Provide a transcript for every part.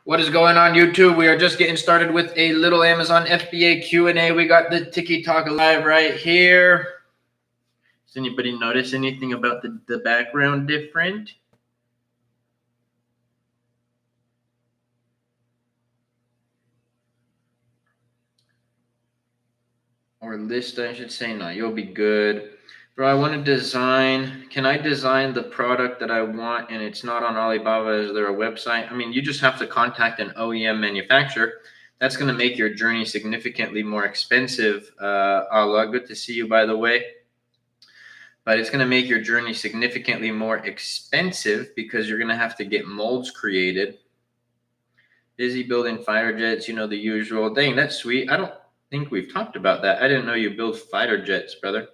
What is going on, YouTube? We are just getting started with a little Amazon FBA Q&A. We got the TikTok live right here. Does anybody notice anything about the background different? Or list, I should say. No, you'll be good. Bro, I want to design. Can I design the product that I want and it's not on Alibaba? Is there a website? I mean, you just have to contact an OEM manufacturer. That's going to make your journey significantly more expensive. Allah, good to see you, by the way. But it's going to make your journey significantly more expensive because you're going to have to get molds created. Busy building fighter jets, you know, the usual. Dang, that's sweet. I don't think we've talked about that. I didn't know you build fighter jets, brother.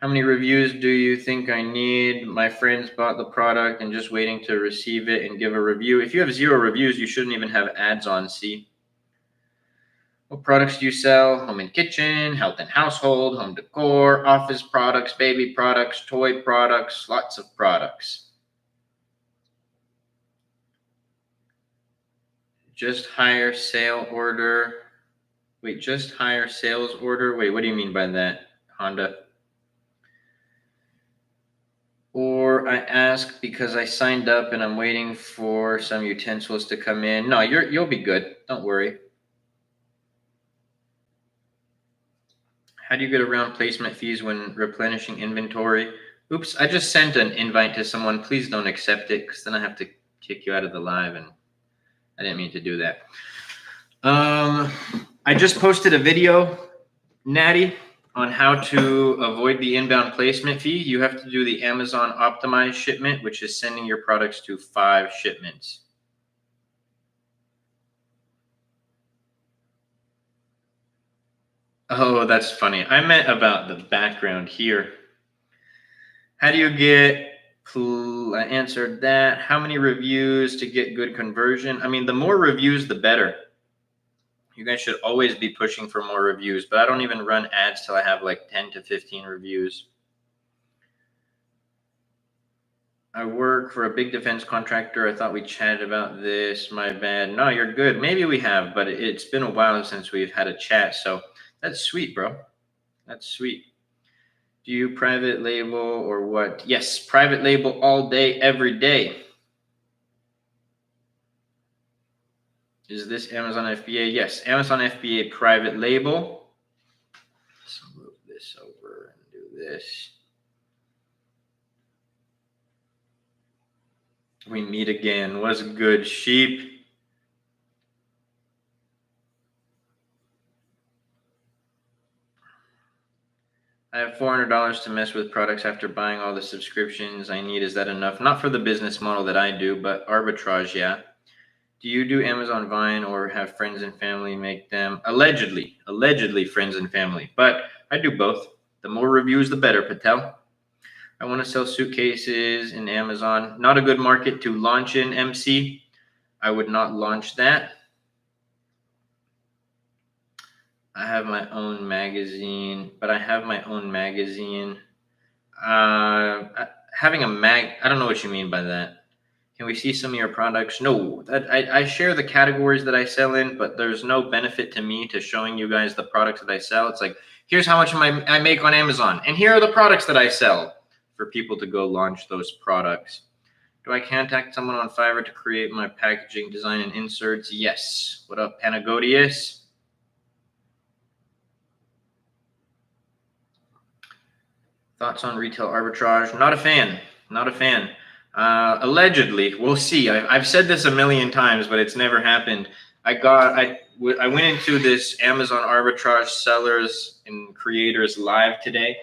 How many reviews do you think I need? My friends bought the product and just waiting to receive it and give a review. If you have 0 reviews, you shouldn't even have ads on, see? What products do you sell? Home and kitchen, health and household, home decor, office products, baby products, toy products, lots of products. Just hire sale order. Wait, just hire sales order? Wait, what do you mean by that, Honda? Or I ask because I signed up and I'm waiting for some utensils to come in. No, you'll be good. Don't worry. How do you get around placement fees when replenishing inventory? Oops, I just sent an invite to someone. Please don't accept it because then I have to kick you out of the live, and I didn't mean to do that. I just posted a video, Natty, on how to avoid the inbound placement fee. You have to do the Amazon optimized shipment, which is sending your products to 5 shipments. Oh, that's funny. I meant about the background here. How do you get, I answered that. How many reviews to get good conversion? I mean, the more reviews, the better. You guys should always be pushing for more reviews, but I don't even run ads till I have like 10 to 15 reviews. I work for a big defense contractor. I thought we chatted about this. My bad. No, you're good. Maybe we have, but it's been a while since we've had a chat. So that's sweet, bro. That's sweet. Do you private label or what? Yes, private label all day, every day. Is this Amazon FBA? Yes, Amazon FBA private label. Let's move this over and do this. We meet again. What's good, sheep? I have $400 to mess with products after buying all the subscriptions I need. Is that enough? Not for the business model that I do, but arbitrage, yeah. Do you do Amazon Vine or have friends and family make them? Allegedly friends and family, but I do both. The more reviews, the better, Patel. I want to sell suitcases in Amazon. Not a good market to launch in, MC. I would not launch that. I have my own magazine, but I have my own magazine. Having a I don't know what you mean by that. Can we see some of your products? No, I share the categories that I sell in, but there's no benefit to me to showing you guys the products that I sell. It's like, here's how much I make on Amazon, and here are the products that I sell for people to go launch those products. Do I contact someone on Fiverr to create my packaging design and inserts? Yes. What up, Panagodius? Thoughts on retail arbitrage? Not a fan. Not a fan. Allegedly, we'll see. I've said this a million times, but it's never happened. I went into this Amazon arbitrage sellers and creators live today,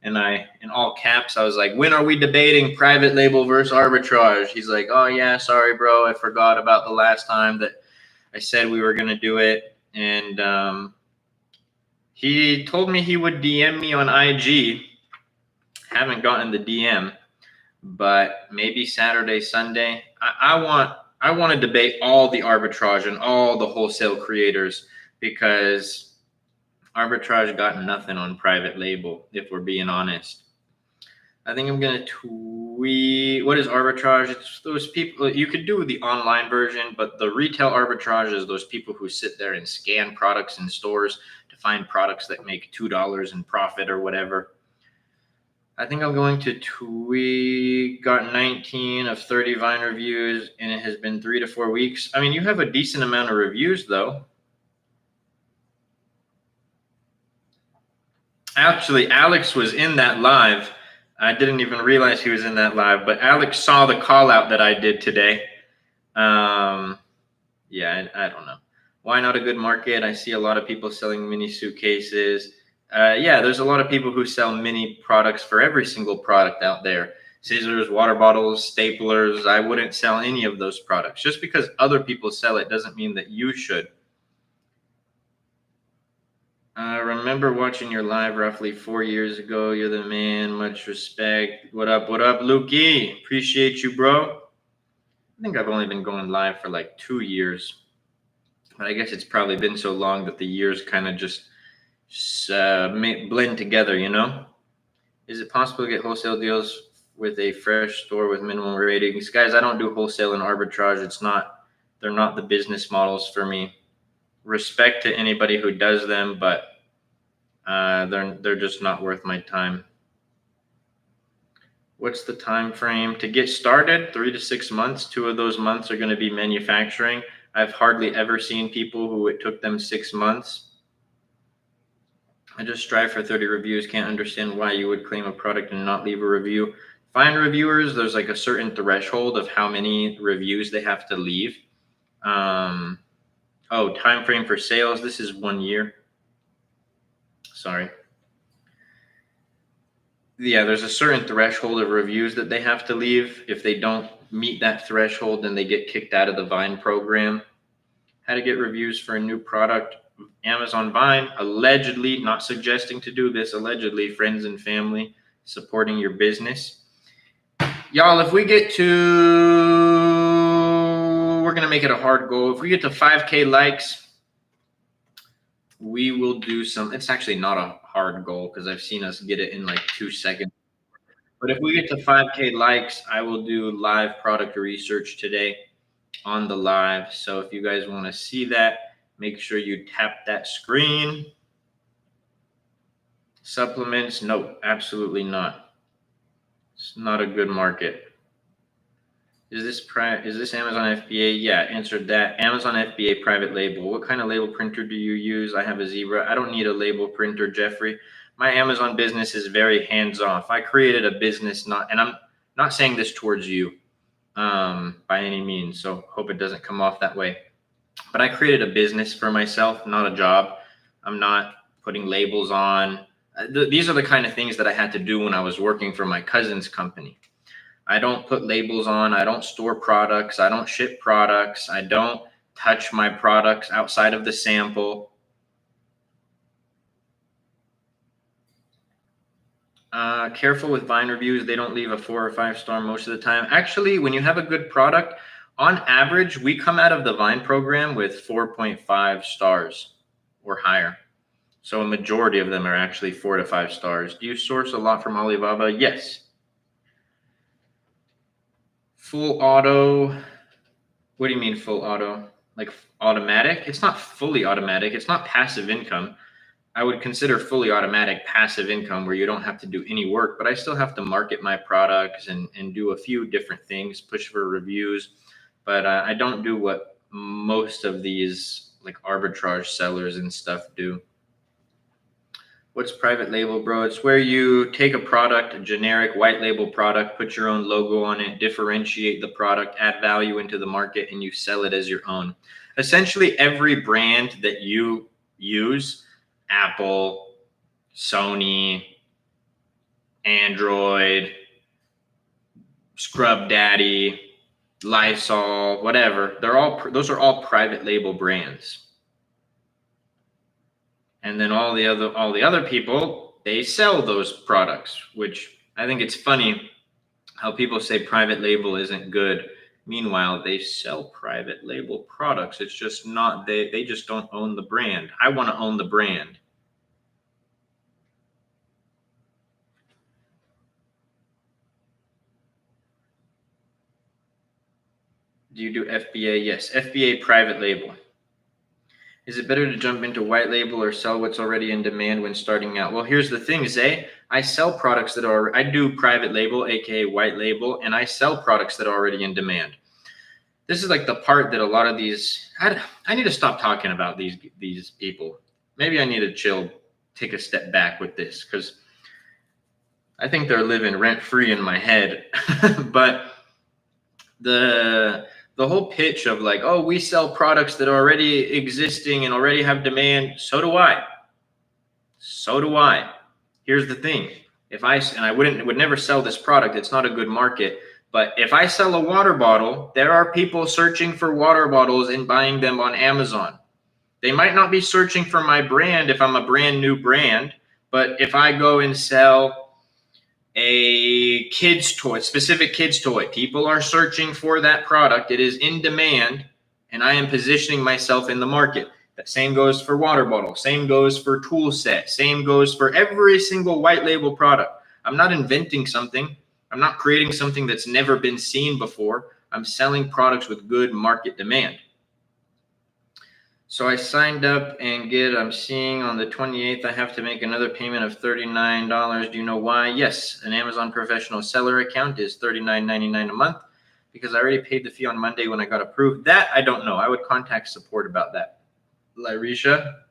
and in all caps, I was like, when are we debating private label versus arbitrage? He's like, oh yeah, sorry, bro, I forgot about the last time that I said we were going to do it. And he told me he would DM me on IG. Haven't gotten the DM. But maybe Saturday, Sunday, I want to debate all the arbitrage and all the wholesale creators, because arbitrage got nothing on private label, if we're being honest. I think I'm going to tweet. What is arbitrage? It's those people. You could do the online version, but the retail arbitrage is those people who sit there and scan products in stores to find products that make $2 in profit or whatever. I think I'm going to tweet. Got 19 of 30 Vine reviews, and it has been 3 to 4 weeks. I mean, you have a decent amount of reviews, though. Actually, Alex was in that live. I didn't even realize he was in that live, but Alex saw the call out that I did today. Yeah, I don't know. Why not a good market? I see a lot of people selling mini suitcases. Yeah, there's a lot of people who sell mini products for every single product out there. Scissors, water bottles, staplers. I wouldn't sell any of those products. Just because other people sell it doesn't mean that you should. I remember watching your live roughly 4 years ago. You're the man. Much respect. What up, Lukey? Appreciate you, bro. I think I've only been going live for like 2 years. But I guess it's probably been so long that the years kind of just blend together, you know? Is it possible to get wholesale deals with a fresh store with minimum ratings? Guys, I don't do wholesale and arbitrage. They're not the business models for me. Respect to anybody who does them, but they're just not worth my time. What's the time frame to get started? 3 to 6 months. 2 of those months are going to be manufacturing. I've hardly ever seen people who it took them 6 months. I just strive for 30 reviews. Can't understand why you would claim a product and not leave a review. Find reviewers. There's like a certain threshold of how many reviews they have to leave. Time frame for sales. This is 1 year. Sorry. Yeah, there's a certain threshold of reviews that they have to leave. If they don't meet that threshold, then they get kicked out of the Vine program. How to get reviews for a new product. Amazon Vine, allegedly, not suggesting to do this, allegedly, friends and family supporting your business. Y'all, if we get to, we're going to make it a hard goal. If we get to 5K likes, we will do some, it's actually not a hard goal because I've seen us get it in like 2 seconds. But if we get to 5K likes, I will do live product research today on the live. So if you guys want to see that, make sure you tap that screen. Supplements, no, absolutely not. It's not a good market. Is this Amazon FBA? Yeah, answered that. Amazon FBA private label. What kind of label printer do you use? I have a Zebra. I don't need a label printer, Jeffrey. My Amazon business is very hands-off. I created a business, and I'm not saying this towards you by any means, so hope it doesn't come off that way. But I created a business for myself, not a job. I'm not putting labels on. These are the kind of things that I had to do when I was working for my cousin's company. I don't put labels on. I don't store products. I don't ship products. I don't touch my products outside of the sample. Careful with Vine reviews. They don't leave a 4 or 5 star most of the time. Actually, when you have a good product, on average, we come out of the Vine program with 4.5 stars or higher. So a majority of them are actually 4 to 5 stars. Do you source a lot from Alibaba? Yes. Full auto. What do you mean full auto? Like automatic? It's not fully automatic. It's not passive income. I would consider fully automatic passive income where you don't have to do any work, but I still have to market my products and do a few different things, push for reviews. But I don't do what most of these like arbitrage sellers and stuff do. What's private label, bro? It's where you take a product, a generic white label product, put your own logo on it, differentiate the product, add value into the market, and you sell it as your own. Essentially, every brand that you use, Apple, Sony, Android, Scrub Daddy, Lysol, whatever, those are all private label brands. And then all the other people, they sell those products, which I think it's funny how people say private label isn't good. Meanwhile, they sell private label products. It's just not, they just don't own the brand. I want to own the brand. Do you do FBA? Yes, FBA private label. Is it better to jump into white label or sell what's already in demand when starting out? Well, here's the thing, Zay. I sell products that I do private label, aka white label, and I sell products that are already in demand. This is like the part that a lot of these, I need to stop talking about these people. Maybe I need to chill, take a step back with this, because I think they're living rent free in my head. But the whole pitch of like, oh, we sell products that are already existing and already have demand. So do I. Here's the thing. I would never sell this product. It's not a good market. But if I sell a water bottle, there are people searching for water bottles and buying them on Amazon. They might not be searching for my brand if I'm a brand new brand, but if I go and sell a specific kids toy, people are searching for that product. It is in demand, and I am positioning myself in the market. That same goes for water bottle. Same goes for tool set. Same goes for every single white label product. I'm not inventing something. I'm not creating something that's never been seen before. I'm selling products with good market demand. So I signed up and I'm seeing on the 28th, I have to make another payment of $39. Do you know why? Yes, an Amazon professional seller account is $39.99 a month because I already paid the fee on Monday when I got approved. That I don't know. I would contact support about that. Lyrisha,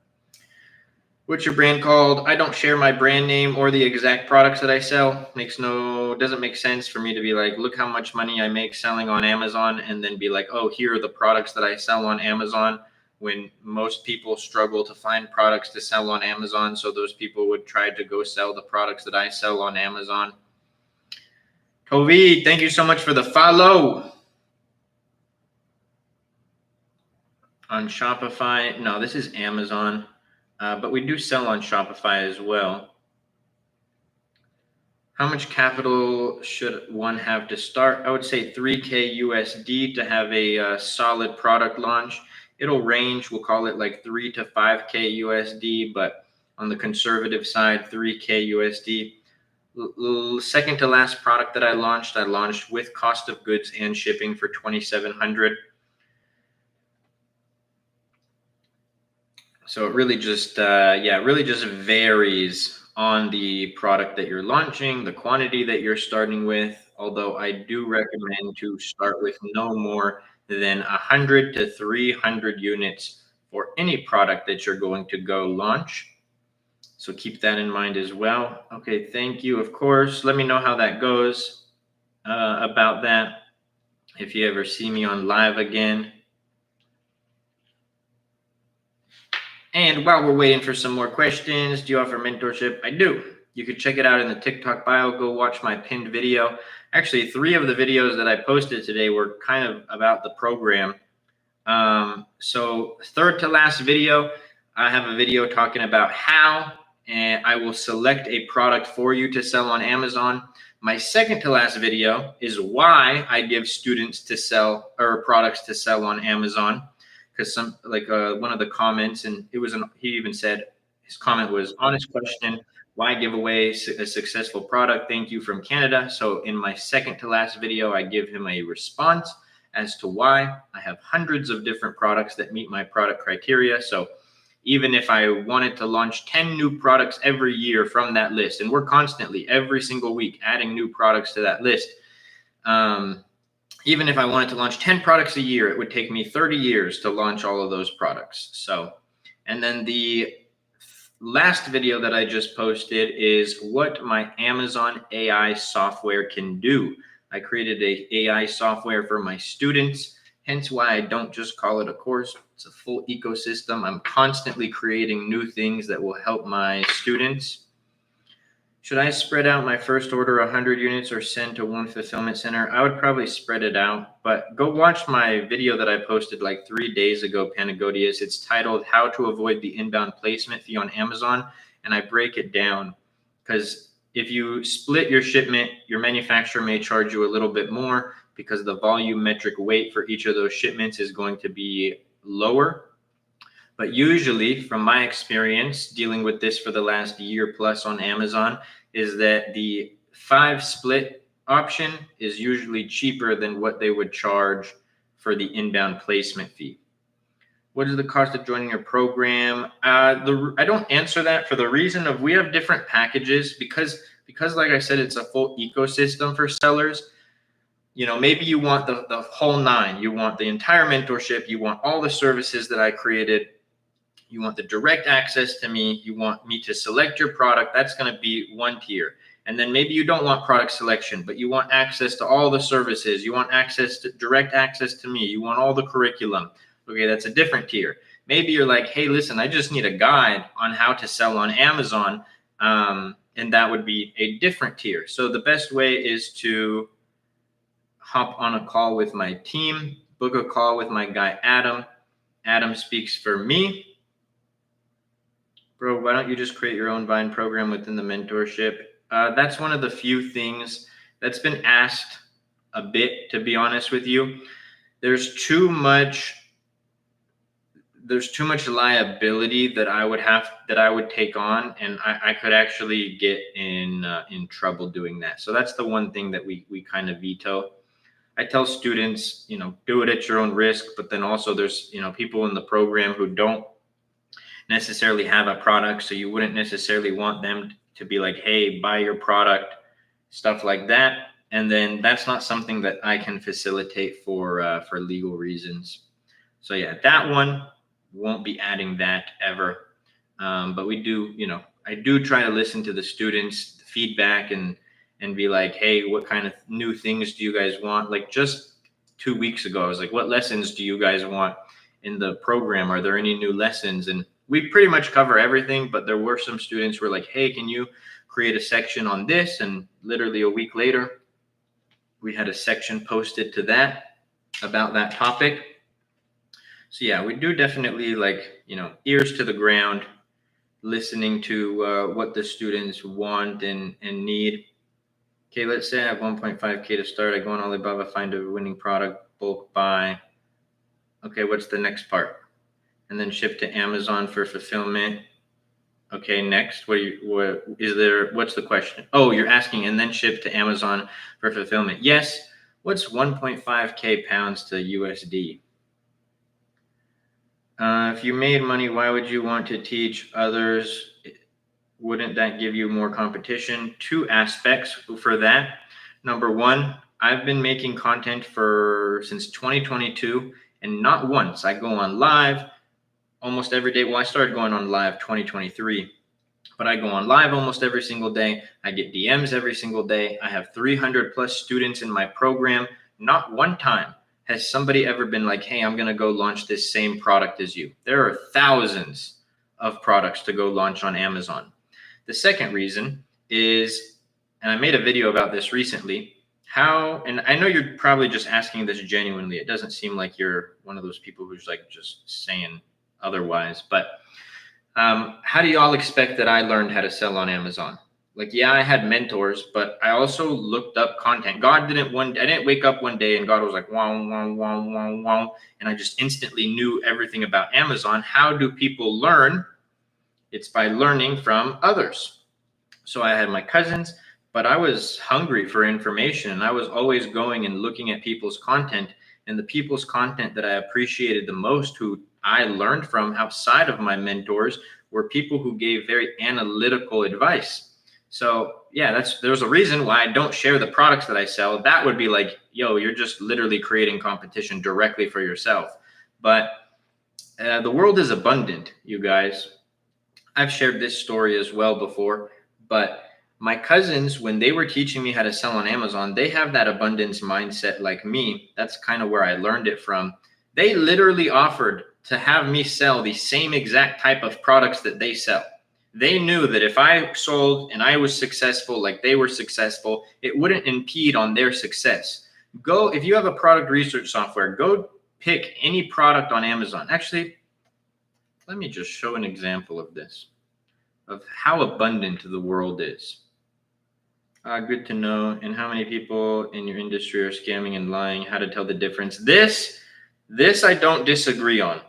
what's your brand called? I don't share my brand name or the exact products that I sell. Doesn't make sense for me to be like, look how much money I make selling on Amazon, and then be like, oh, here are the products that I sell on Amazon, when most people struggle to find products to sell on Amazon. So those people would try to go sell the products that I sell on Amazon. Tovi, thank you so much for the follow. On Shopify, no, this is Amazon, but we do sell on Shopify as well. How much capital should one have to start? I would say $3K USD to have a solid product launch. It'll range, we'll call it like 3 to 5K USD, but on the conservative side, 3K USD. Second to last product that I launched with cost of goods and shipping for $2,700. So it really just, varies on the product that you're launching, the quantity that you're starting with. Although I do recommend to start with no more than 100 to 300 units for any product that you're going to go launch. So keep that in mind as well. Okay, thank you. Of course, let me know how that goes about that. If you ever see me on live again. And while we're waiting for some more questions, do you offer mentorship? I do. You can check it out in the TikTok bio. Go watch my pinned video. Actually, 3 of the videos that I posted today were kind of about the program. So third to last video, I have a video talking about how I will select a product for you to sell on Amazon. My second to last video is why I give students to sell or products to sell on Amazon. Because one of the comments, and he even said, his comment was, honest question, why give away a successful product? Thank you from Canada. So in my second to last video, I give him a response as to why. I have hundreds of different products that meet my product criteria. So even if I wanted to launch 10 new products every year from that list, and we're constantly every single week adding new products to that list, even if I wanted to launch 10 products a year, it would take me 30 years to launch all of those products. So, and then the last video that I just posted is what my Amazon AI software can do. I created a AI software for my students, hence why I don't just call it a course. It's a full ecosystem. I'm constantly creating new things that will help my students. Should I spread out my first order 100 units or send to one fulfillment center? I would probably spread it out, but go watch my video that I posted like 3 days ago, Panagodius. It's titled How to Avoid the Inbound Placement Fee on Amazon. And I break it down because if you split your shipment, your manufacturer may charge you a little bit more because the volumetric weight for each of those shipments is going to be lower. But usually, from my experience dealing with this for the last year plus on Amazon, is that the 5 split option is usually cheaper than what they would charge for the inbound placement fee. What is the cost of joining your program? I don't answer that for the reason of we have different packages because like I said, it's a full ecosystem for sellers. You know, maybe you want the whole nine. You want the entire mentorship. You want all the services that I created. You want the direct access to me. You want me to select your product. That's going to be one tier. And then maybe you don't want product selection, but you want access to all the services. You want access to direct access to me. You want all the curriculum. Okay, that's a different tier. Maybe you're like, hey, listen, I just need a guide on how to sell on Amazon. And that would be a different tier. So the best way is to hop on a call with my team, book a call with my guy, Adam. Adam speaks for me. Bro, why don't you just create your own Vine program within the mentorship? That's one of the few things that's been asked a bit, to be honest with you. There's too much liability that I would take on, and I could actually get in trouble doing that. So that's the one thing that we kind of veto. I tell students, you know, do it at your own risk, but then also there's, you know, people in the program who don't necessarily have a product, so you wouldn't necessarily want them to be like, hey, buy your product, stuff like that. And then that's not something that I can facilitate for legal reasons. So yeah, that one won't be adding that ever. But we do, you know, I do try to listen to the students' feedback and be like, hey, what kind of new things do you guys want? Like just 2 weeks ago, I was like, what lessons do you guys want in the program? Are there any new lessons? And we pretty much cover everything, but there were some students who were like, hey, can you create a section on this? And literally a week later, we had a section posted to that about that topic. So yeah, we do definitely, like, you know, ears to the ground, listening to what the students want and need. Okay, let's say I have 1.5K to start. I go on Alibaba, find a winning product, bulk buy. Okay, what's the next part? And then ship to Amazon for fulfillment. Okay, next, what's the question? Oh, you're asking, and then ship to Amazon for fulfillment. Yes. What's 1.5K pounds to USD? If you made money, why would you want to teach others? Wouldn't that give you more competition? Two aspects for that. Number one, I've been making content since 2022, and not once. I go on live almost every day. Well, I started going on live 2023, but I go on live almost every single day. I get DMs every single day. I have 300 plus students in my program. Not one time has somebody ever been like, hey, I'm going to go launch this same product as you. There are thousands of products to go launch on Amazon. The second reason is, and I made a video about this recently, and I know you're probably just asking this genuinely. It doesn't seem like you're one of those people who's like just saying otherwise, but how do y'all expect that I learned how to sell on Amazon? Like, yeah, I had mentors, but I also looked up content. I didn't wake up one day and God was like, wow, wow, wow, wow, wow. And I just instantly knew everything about Amazon. How do people learn? It's by learning from others. So I had my cousins, but I was hungry for information, and I was always going and looking at people's content, and the people's content that I appreciated the most, who I learned from outside of my mentors, were people who gave very analytical advice. So yeah, there's a reason why I don't share the products that I sell. That would be like, yo, you're just literally creating competition directly for yourself. But the world is abundant, you guys. I've shared this story as well before, but my cousins, when they were teaching me how to sell on Amazon, they have that abundance mindset like me. That's kind of where I learned it from. They literally offered to have me sell the same exact type of products that they sell. They knew that if I sold and I was successful like they were successful, it wouldn't impede on their success. If you have a product research software, go pick any product on Amazon. Actually, let me just show an example of this, of how abundant the world is. Good to know. And how many people in your industry are scamming and lying? How to tell the difference? This I don't disagree on.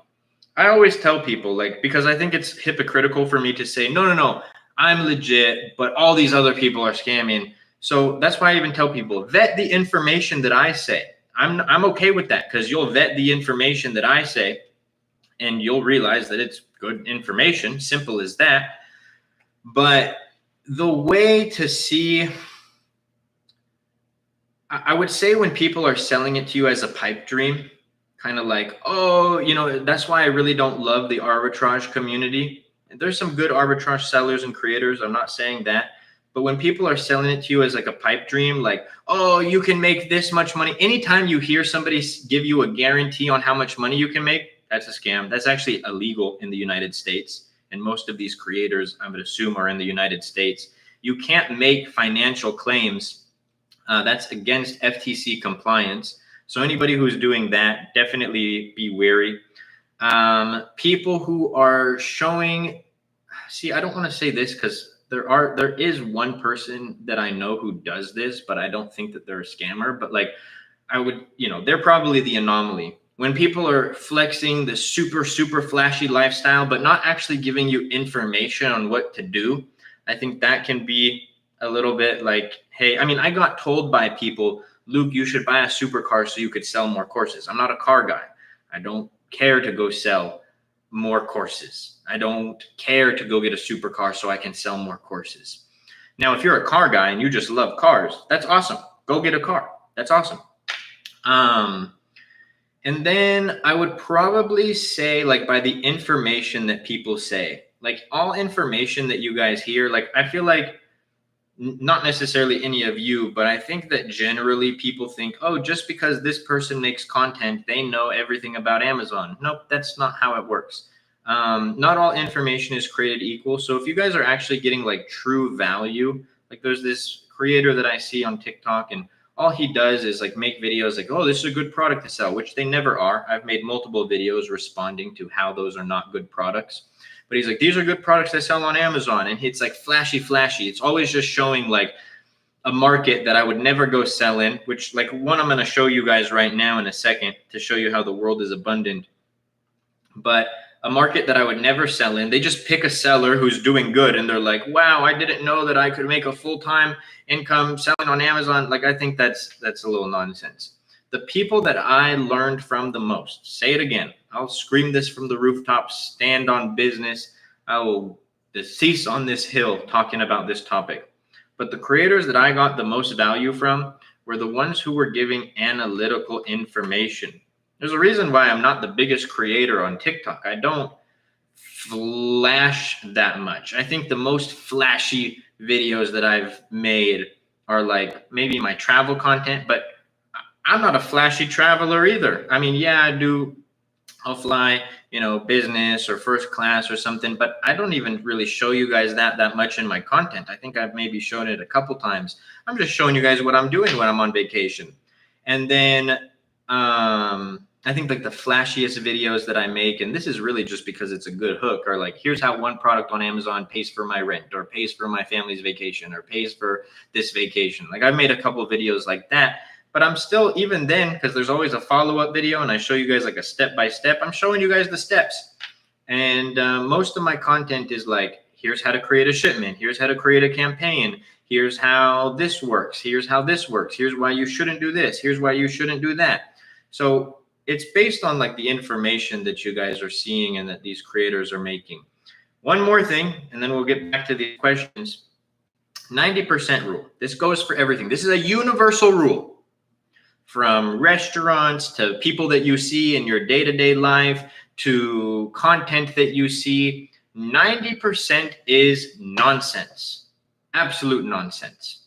I always tell people, like, because I think it's hypocritical for me to say, no, I'm legit, but all these other people are scamming. So that's why I even tell people, vet the information that I say. I'm okay with that, because you'll vet the information that I say and you'll realize that it's good information. Simple as that. But the way to see, I would say, when people are selling it to you as a pipe dream, kind of like, oh, that's why I really don't love the arbitrage community. There's some good arbitrage sellers and creators. I'm not saying that. But when people are selling it to you as like a pipe dream, like, oh, you can make this much money. Anytime you hear somebody give you a guarantee on how much money you can make, that's a scam. That's actually illegal in the United States. And most of these creators, I would assume, are in the United States. You can't make financial claims. That's against FTC compliance. So anybody who's doing that, definitely be wary. People who are showing, see, I don't want to say this because there is one person that I know who does this, but I don't think that they're a scammer. But like, I would, they're probably the anomaly. When people are flexing the super, super flashy lifestyle, but not actually giving you information on what to do, I think that can be a little bit like, hey, I mean, I got told by people, Luke, you should buy a supercar so you could sell more courses. I'm not a car guy. I don't care to go sell more courses. I don't care to go get a supercar so I can sell more courses. Now, if you're a car guy and you just love cars, that's awesome. Go get a car. That's awesome. And then I would probably say, like, by the information that people say, like all information that you guys hear, like, I feel like not necessarily any of you, but I think that generally people think, oh, just because this person makes content, they know everything about Amazon. Nope, that's not how it works. Not all information is created equal. So if you guys are actually getting like true value, like there's this creator that I see on TikTok, and all he does is like make videos like, oh, this is a good product to sell, which they never are. I've made multiple videos responding to how those are not good products. But he's like, these are good products I sell on Amazon. And it's like flashy. It's always just showing like a market that I would never go sell in, which like one I'm going to show you guys right now in a second to show you how the world is abundant. But a market that I would never sell in, they just pick a seller who's doing good. And they're like, wow, I didn't know that I could make a full-time income selling on Amazon. Like, I think that's a little nonsense. The people that I learned from the most, say it again, I'll scream this from the rooftops, stand on business. I will decease on this hill talking about this topic. But the creators that I got the most value from were the ones who were giving analytical information. There's a reason why I'm not the biggest creator on TikTok. I don't flash that much. I think the most flashy videos that I've made are like maybe my travel content, but I'm not a flashy traveler either. I mean, yeah, I'll fly, business or first class or something, but I don't even really show you guys that much in my content. I think I've maybe shown it a couple times. I'm just showing you guys what I'm doing when I'm on vacation. And then I think like the flashiest videos that I make, and this is really just because it's a good hook, are like, here's how one product on Amazon pays for my rent or pays for my family's vacation or pays for this vacation. Like I've made a couple of videos like that. But I'm still, even then, because there's always a follow-up video and I show you guys like a step-by-step, I'm showing you guys the steps. And most of my content is like, here's how to create a shipment. Here's how to create a campaign. Here's how this works. Here's how this works. Here's why you shouldn't do this. Here's why you shouldn't do that. So it's based on like the information that you guys are seeing and that these creators are making. One more thing, and then we'll get back to the questions. 90% rule. This goes for everything. This is a universal rule. From restaurants to people that you see in your day-to-day life to content that you see, 90% is nonsense, absolute nonsense.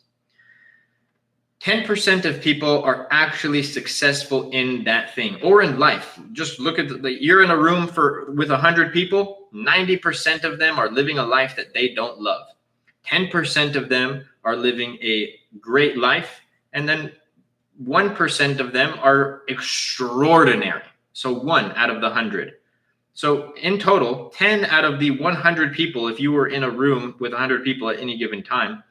10% of people are actually successful in that thing or in life. Just look at you're in a room with 100 people, 90% of them are living a life that they don't love. 10% of them are living a great life, and then 1% of them are extraordinary. So 1 out of the 100. So in total, 10 out of the 100 people, if you were in a room with 100 people at any given time,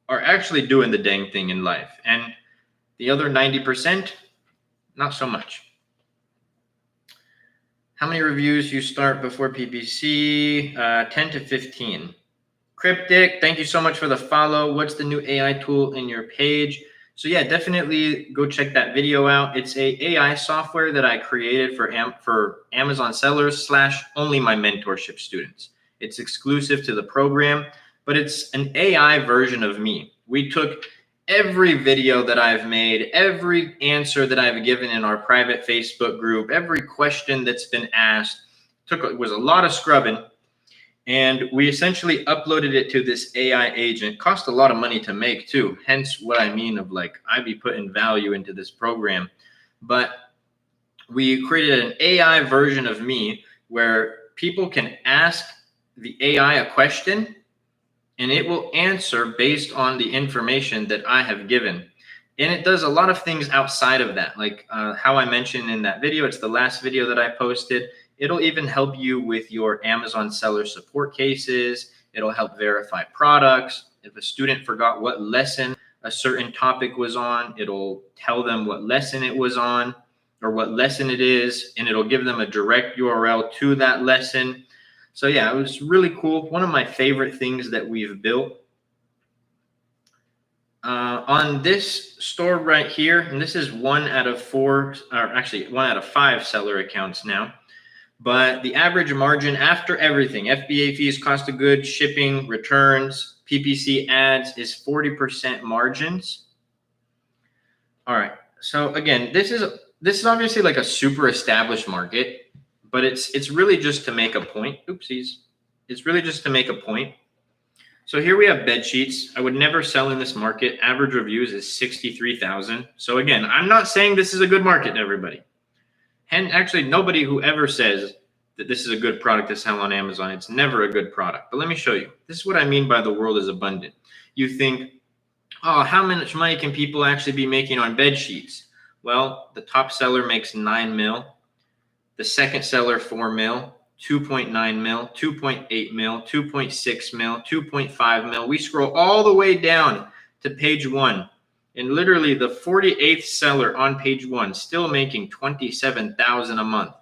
are actually doing the dang thing in life. And the other 90%, not so much. How many reviews you start before PPC? 10 to 15. Cryptic, thank you so much for the follow. What's the new AI tool in your page? So yeah, definitely go check that video out. It's a AI software that I created for Amazon sellers / only my mentorship students. It's exclusive to the program, but it's an AI version of me. We took every video that I've made, every answer that I've given in our private Facebook group, every question that's been asked. It was a lot of scrubbing. And we essentially uploaded it to this AI agent. Cost a lot of money to make too. Hence what I mean of like, I be putting value into this program. But we created an AI version of me where people can ask the AI a question and it will answer based on the information that I have given. And it does a lot of things outside of that. Like how I mentioned in that video, it's the last video that I posted. It'll even help you with your Amazon seller support cases. It'll help verify products. If a student forgot what lesson a certain topic was on, it'll tell them what lesson it was on or what lesson it is, and it'll give them a direct URL to that lesson. So yeah, it was really cool. One of my favorite things that we've built. On this store right here, and this is 1 out of 4, or actually 1 out of 5 seller accounts now. But the average margin after everything, FBA fees, cost of goods, shipping, returns, PPC ads, is 40% margins. All right. So again, this is obviously like a super established market, but it's really just to make a point. Oopsies. It's really just to make a point. So here we have bed sheets. I would never sell in this market. Average reviews is 63,000. So again, I'm not saying this is a good market, everybody. And actually, nobody who ever says that this is a good product to sell on Amazon, it's never a good product. But let me show you. This is what I mean by the world is abundant. You think, oh, how much money can people actually be making on bed sheets? Well, the top seller makes 9 mil. The second seller, 4 mil. 2.9 mil, 2.8 mil, 2.6 mil, 2.5 mil. We scroll all the way down to page 1. And literally the 48th seller on page 1 still making $27,000 a month.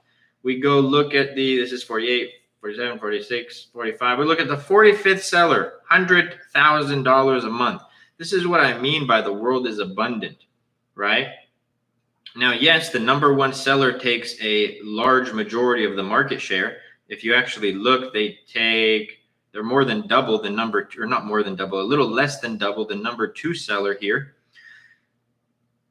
We go look at this is 48, 47, 46, 45. We look at the 45th seller, $100,000 a month. This is what I mean by the world is abundant, right? Now, yes, the number 1 seller takes a large majority of the market share. If you actually look, they're more than double the number, or not more than double, a little less than double the number 2 seller here.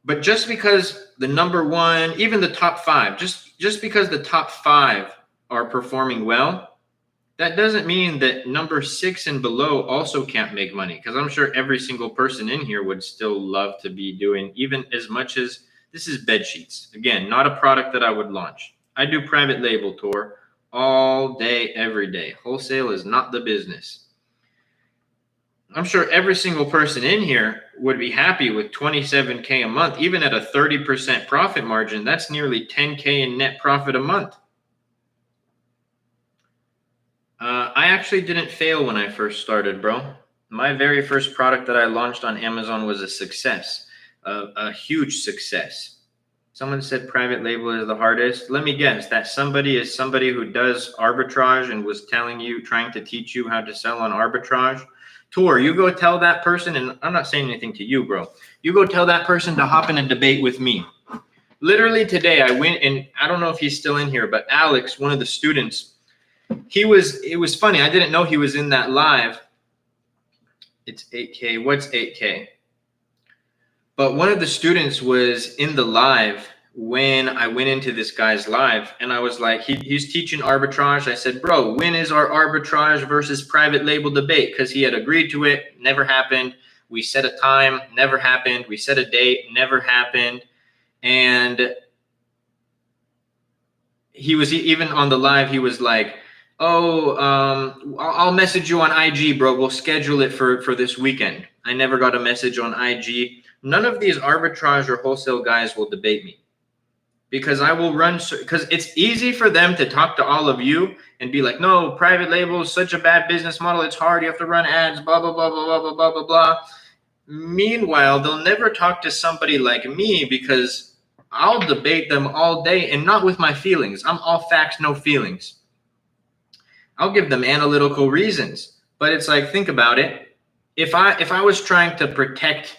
But just because the number 1, even the top 5, just because the top 5 are performing well, that doesn't mean that number 6 and below also can't make money. Because I'm sure every single person in here would still love to be doing even as much as this is bed sheets. Again, not a product that I would launch. I do private label tour all day, every day. Wholesale is not the business. I'm sure every single person in here would be happy with $27K a month, even at a 30% profit margin. That's nearly $10K in net profit a month. I actually didn't fail when I first started, bro. My very first product that I launched on Amazon was a success, a huge success. Someone said private label is the hardest. Let me guess, that somebody is somebody who does arbitrage and was trying to teach you how to sell on arbitrage. Tor, you go tell that person, and I'm not saying anything to you, bro. You go tell that person to hop in a debate with me. Literally today, I went, and I don't know if he's still in here, but Alex, one of the students, it was funny. I didn't know he was in that live. It's 8K. What's 8K? But one of the students was in the live when I went into this guy's live, and I was like, he's teaching arbitrage. I said, bro, when is our arbitrage versus private label debate? Because he had agreed to it, never happened. We set a time, never happened. We set a date, never happened. And he was even on the live, he was like, oh, I'll message you on IG, bro. We'll schedule it for this weekend. I never got a message on IG. None of these arbitrage or wholesale guys will debate me because I will run, because it's easy for them to talk to all of you and be like, no, private label is such a bad business model. It's hard. You have to run ads, blah, blah, blah, blah, blah, blah, blah, blah, blah. Meanwhile, they'll never talk to somebody like me because I'll debate them all day and not with my feelings. I'm all facts, no feelings. I'll give them analytical reasons, but it's like, think about it. If I was trying to protect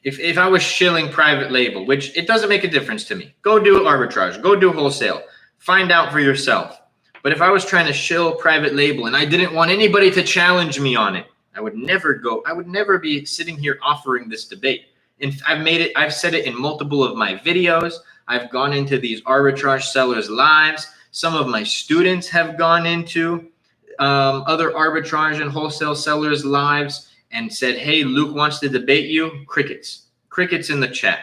if I was shilling private label, which it doesn't make a difference to me, go do arbitrage, go do wholesale, find out for yourself. But if I was trying to shill private label and I didn't want anybody to challenge me on it, I would never be sitting here offering this debate. And I've said it in multiple of my videos. I've gone into these arbitrage sellers lives. Some of my students have gone into other arbitrage and wholesale sellers lives and said, hey, Luke wants to debate you. Crickets in the chat.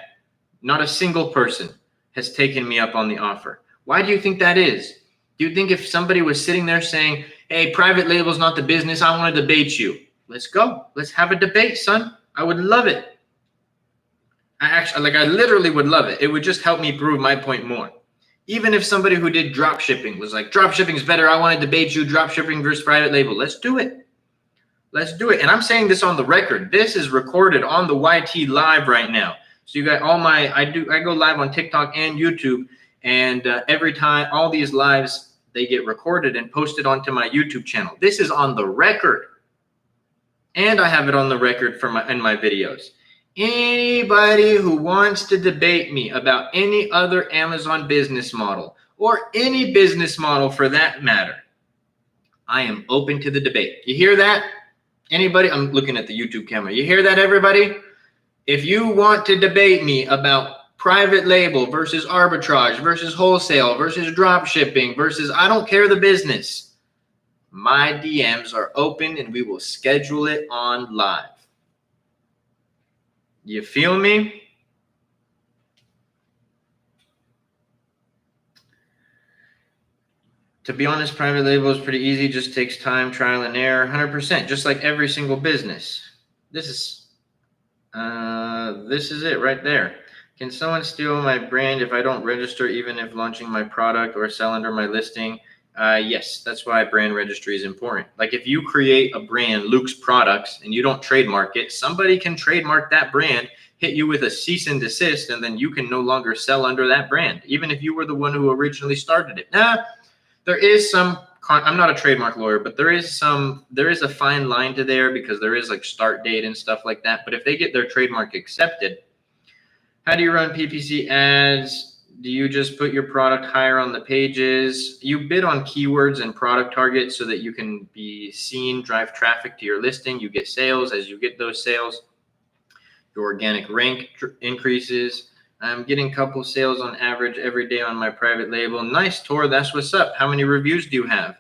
Not a single person has taken me up on the offer. Why do you think that is? Do you think if somebody was sitting there saying, hey, private label's not the business, I want to debate you. Let's go. Let's have a debate, son. I would love it. I literally would love it. It would just help me prove my point more. Even if somebody who did drop shipping was like, drop shipping is better, I want to debate you, drop shipping versus private label. Let's do it. Let's do it. And I'm saying this on the record. This is recorded on the YT live right now. So you got I go live on TikTok and YouTube, and every time all these lives, they get recorded and posted onto my YouTube channel. This is on the record. And I have it on the record in my videos. Anybody who wants to debate me about any other Amazon business model or any business model for that matter, I am open to the debate. You hear that? Anybody? I'm looking at the YouTube camera. You hear that, everybody? If you want to debate me about private label versus arbitrage versus wholesale versus drop shipping versus I don't care the business, my DMs are open and we will schedule it on live. You feel me? To be honest, private label is pretty easy. Just takes time, trial and error, 100%, just like every single business. This is it right there. Can someone steal my brand if I don't register, even if launching my product or sell under my listing? Yes, that's why brand registry is important. Like if you create a brand, Luke's Products, and you don't trademark it, somebody can trademark that brand, hit you with a cease and desist, and then you can no longer sell under that brand, even if you were the one who originally started it. There is some, I'm not a trademark lawyer, but there is a fine line to there because there is like start date and stuff like that. But if they get their trademark accepted, how do you run PPC ads? Do you just put your product higher on the pages? You bid on keywords and product targets so that you can be seen, drive traffic to your listing. You get sales. As you get those sales, your organic rank increases. I'm getting a couple sales on average every day on my private label. Nice, Tor. That's what's up. How many reviews do you have?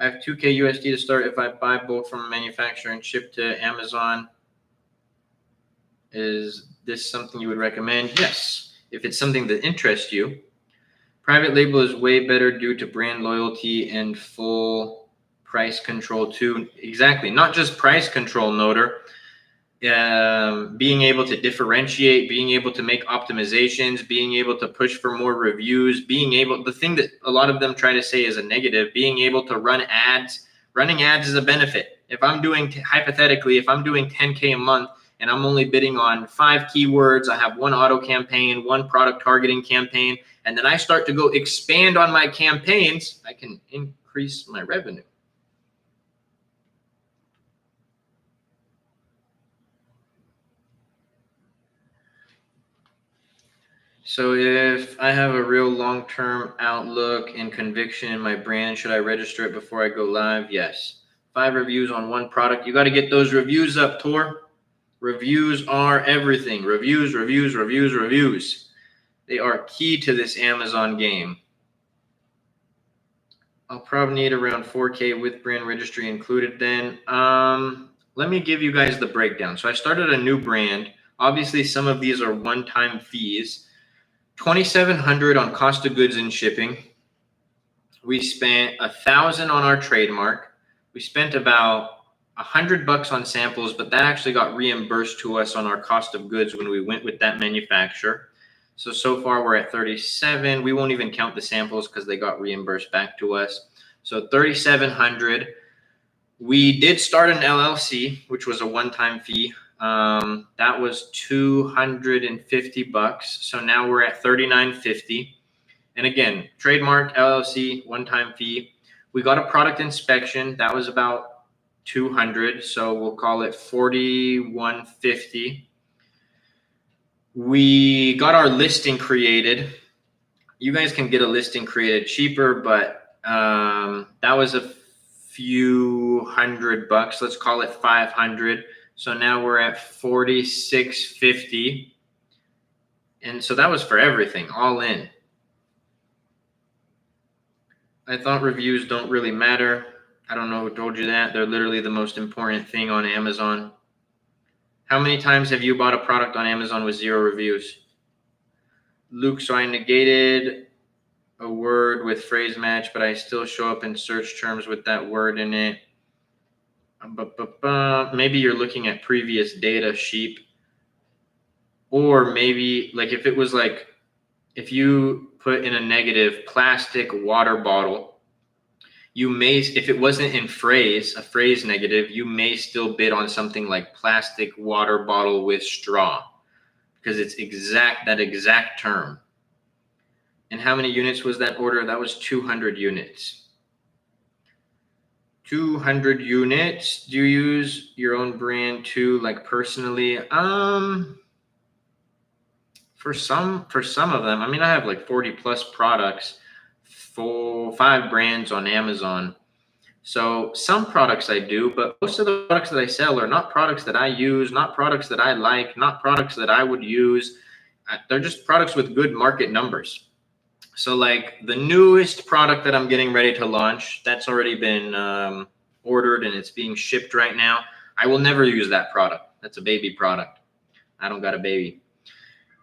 I have 2K USD to start if I buy bulk from a manufacturer and ship to Amazon. Is this something you would recommend? Yes. If it's something that interests you. Private label is way better due to brand loyalty and full price control too. Exactly. Not just price control, Noter. Being able to differentiate, being able to make optimizations, being able to push for more reviews, the thing that a lot of them try to say is a negative, being able to run ads. Running ads is a benefit. If I'm doing, hypothetically, if I'm doing 10K a month and I'm only bidding on 5 keywords, I have 1 auto campaign, 1 product targeting campaign, and then I start to go expand on my campaigns, I can increase my revenue. So if I have a real long-term outlook and conviction in my brand, should I register it before I go live? Yes. 5 reviews on 1 product. You got to get those reviews up, Tor. Reviews are everything. Reviews. They are key to this Amazon game. I'll probably need around 4K with brand registry included then. Let me give you guys the breakdown. So I started a new brand. Obviously, some of these are one-time fees. $2,700 on cost of goods and shipping. We spent $1,000 on our trademark. We spent about $100 on samples, but that actually got reimbursed to us on our cost of goods when we went with that manufacturer. So far we're at 37. We won't even count the samples because they got reimbursed back to us. So 3,700. We did start an LLC, which was a one-time fee. That was $250. So now we're at $39.50. And again, trademark, LLC, one-time fee. We got a product inspection. That was about 200. So we'll call it 4150. We got our listing created. You guys can get a listing created cheaper, but that was a few $100. Let's call it 500. So now we're at 4650. And so that was for everything, all in. I thought reviews don't really matter. I don't know who told you that. They're literally the most important thing on Amazon. How many times have you bought a product on Amazon with 0 reviews? Luke, so I negated a word with phrase match, but I still show up in search terms with that word in it. Maybe you're looking at previous data, sheep. Or maybe like if it was like, if you put in a negative plastic water bottle, you may, if it wasn't in phrase, a phrase negative, you may still bid on something like plastic water bottle with straw because it's that exact term. And how many units was that order? That was 200 units. 200 units. Do you use your own brand too, like personally? For some of them, I mean, I have like 40 plus products, 5 brands on Amazon. So some products I do, but most of the products that I sell are not products that I use, not products that I like, not products that I would use. They're just products with good market numbers. So like the newest product that I'm getting ready to launch, that's already been ordered and it's being shipped right now. I will never use that product. That's a baby product. I don't got a baby.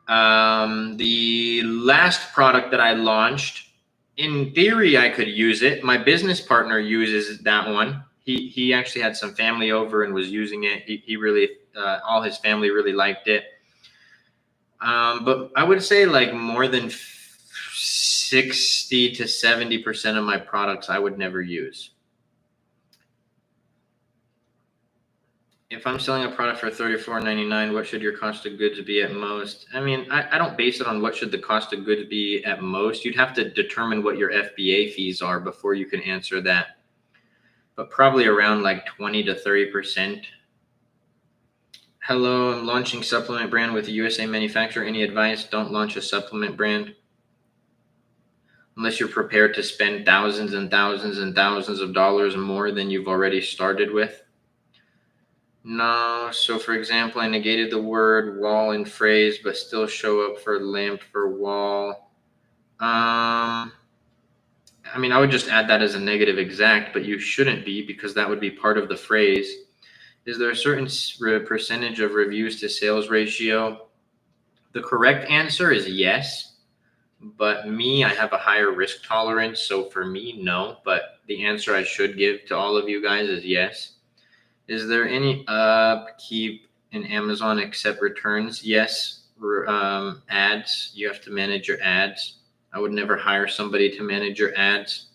The last product that I launched, in theory, I could use it. My business partner uses that one. He actually had some family over and was using it. He really, all his family really liked it. But I would say like more than 60 to 70% of my products I would never use. If I'm selling a product for $34.99, what should your cost of goods be at most? I mean, I don't base it on what should the cost of goods be at most. You'd have to determine what your FBA fees are before you can answer that. But probably around like 20 to 30%. Hello, I'm launching supplement brand with a USA manufacturer. Any advice? Don't launch a supplement brand unless you're prepared to spend thousands and thousands and thousands of dollars more than you've already started with. No, so for example, I negated the word wall in phrase, but still show up for lamp for wall. I mean, I would just add that as a negative exact, but you shouldn't be because that would be part of the phrase. Is there a certain percentage of reviews to sales ratio? The correct answer is yes, but me, I have a higher risk tolerance. So for me, no, but the answer I should give to all of you guys is yes. Is there any upkeep in Amazon except returns? Yes. Ads. You have to manage your ads. I would never hire somebody to manage your ads.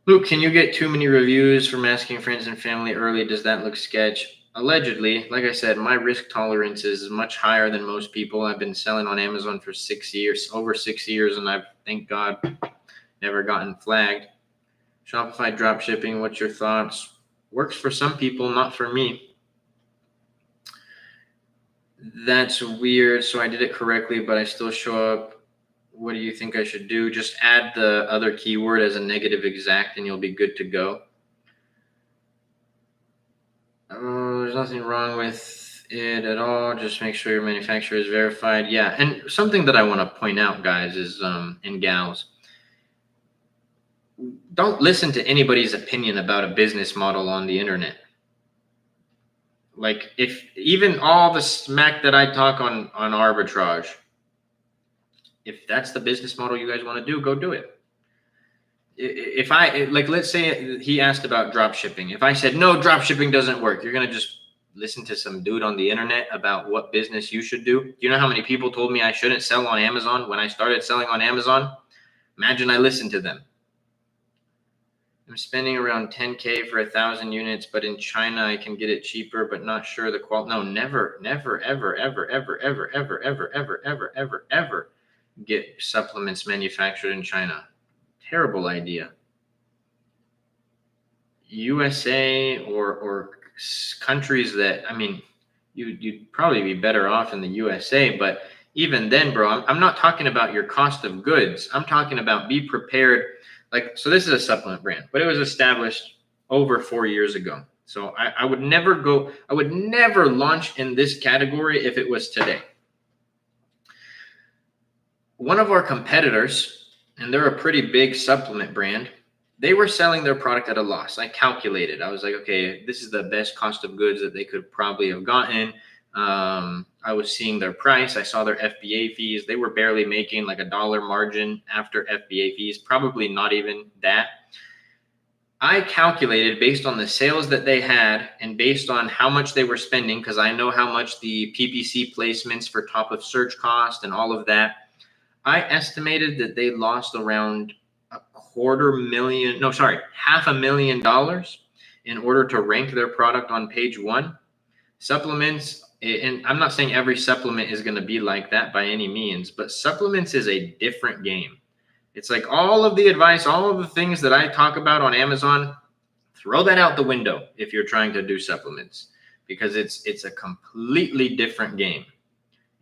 Luke, can you get too many reviews from asking friends and family early? Does that look sketch? Allegedly, like I said, my risk tolerance is much higher than most people. I've been selling on Amazon for 6 years, over 6 years, and I've, thank God, never gotten flagged. Shopify drop shipping, what's your thoughts? Works for some people, not for me. That's weird. So I did it correctly, but I still show up. What do you think I should do? Just add the other keyword as a negative exact and you'll be good to go. Oh, there's nothing wrong with it at all. Just make sure your manufacturer is verified. Yeah. And something that I want to point out, guys, is and gals, don't listen to anybody's opinion about a business model on the internet. Like if even all the smack that I talk on arbitrage, if that's the business model you guys want to do, go do it. If I, like, let's say he asked about drop shipping. If I said, no, drop shipping doesn't work, you're going to just listen to some dude on the internet about what business you should do. Do you know how many people told me I shouldn't sell on Amazon when I started selling on Amazon? Imagine I listened to them. I'm spending around 10K for 1,000 units, but in China I can get it cheaper, but not sure the quality. No, never, ever, ever get supplements manufactured in China. Terrible idea. USA or countries that, I mean, you'd probably be better off in the USA, but even then, bro, I'm not talking about your cost of goods. I'm talking about be prepared. Like, so this is a supplement brand, but it was established over 4 years ago. So I would never launch in this category if it was today. One of our competitors, and they're a pretty big supplement brand, they were selling their product at a loss. I calculated. I was like, okay, this is the best cost of goods that they could probably have gotten. I was seeing their price. I saw their FBA fees. They were barely making like $1 margin after FBA fees, probably not even that. I calculated based on the sales that they had and based on how much they were spending, because I know how much the PPC placements for top of search cost and all of that. I estimated that they lost around $500,000 in order to rank their product on page 1. Supplements, and I'm not saying every supplement is going to be like that by any means, but supplements is a different game. It's like all of the advice, all of the things that I talk about on Amazon, throw that out the window if you're trying to do supplements, because it's a completely different game.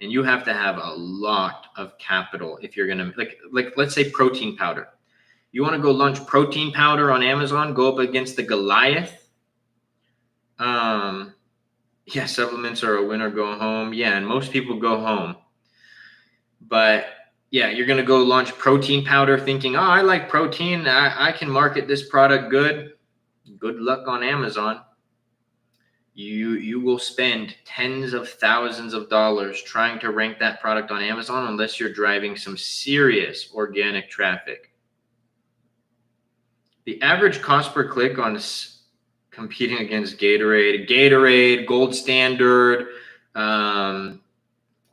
And you have to have a lot of capital if you're going to, like let's say protein powder. You want to go launch protein powder on Amazon, go up against the Goliath. Yeah, supplements are a win or go home. Yeah, and most people go home. But yeah, you're going to go launch protein powder thinking, oh, I like protein. I can market this product good. Good luck on Amazon. You will spend tens of thousands of dollars trying to rank that product on Amazon unless you're driving some serious organic traffic. The average cost per click on competing against Gatorade, Gold Standard,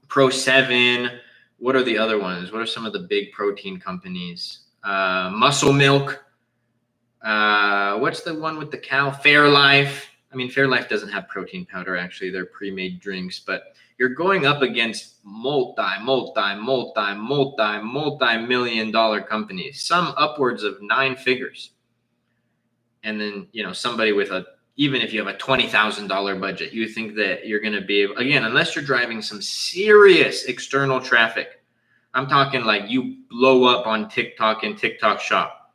Pro 7. What are the other ones? What are some of the big protein companies? Muscle Milk. What's the one with the cow? Fairlife. I mean, Fairlife doesn't have protein powder, actually. They're pre-made drinks. But you're going up against multi-million-dollar companies, some upwards of 9 figures. And then, somebody with even if you have a $20,000 budget, you think that you're going to be able, again, unless you're driving some serious external traffic. I'm talking like you blow up on TikTok and TikTok Shop.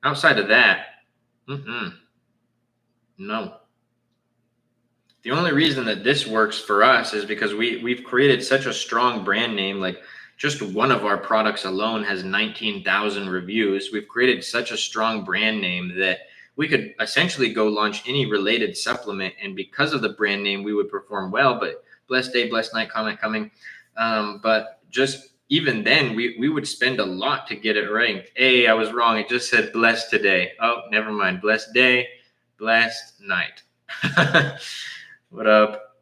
Outside of that, no. The only reason that this works for us is because we've created such a strong brand name. Like just one of our products alone has 19,000 reviews. We've created such a strong brand name that we could essentially go launch any related supplement. And because of the brand name, we would perform well. But blessed day, blessed night, comment coming. But just even then, we would spend a lot to get it ranked. Hey, I was wrong. It just said blessed today. Oh, never mind. Blessed day, blessed night. What up?